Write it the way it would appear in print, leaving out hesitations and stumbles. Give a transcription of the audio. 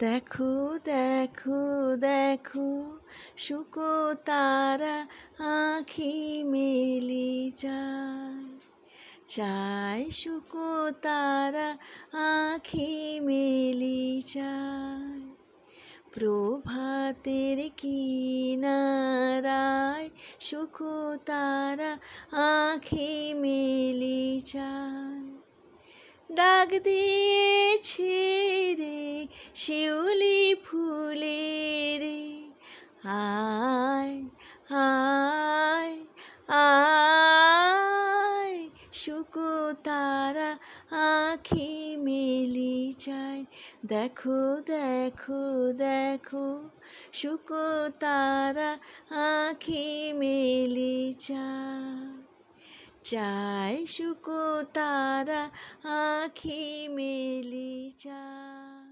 দেখো দেখো দেখো শুকো তারা আঁখি মেলি চায় চায় শুকো তারা আঁখি মেলি চায় প্রভাতের কিনারায় শুকো তারা আঁখি মেলি চায় ডাক দিয়েছে রে শিউলি ফুলের আয় আয় আয় শুকো তারা আঁখি মেলি চায় দেখো দেখো দেখো শুকো তারা আঁখি মেলি চায় চায় শুকো তারা আঁখি মেলি চায়।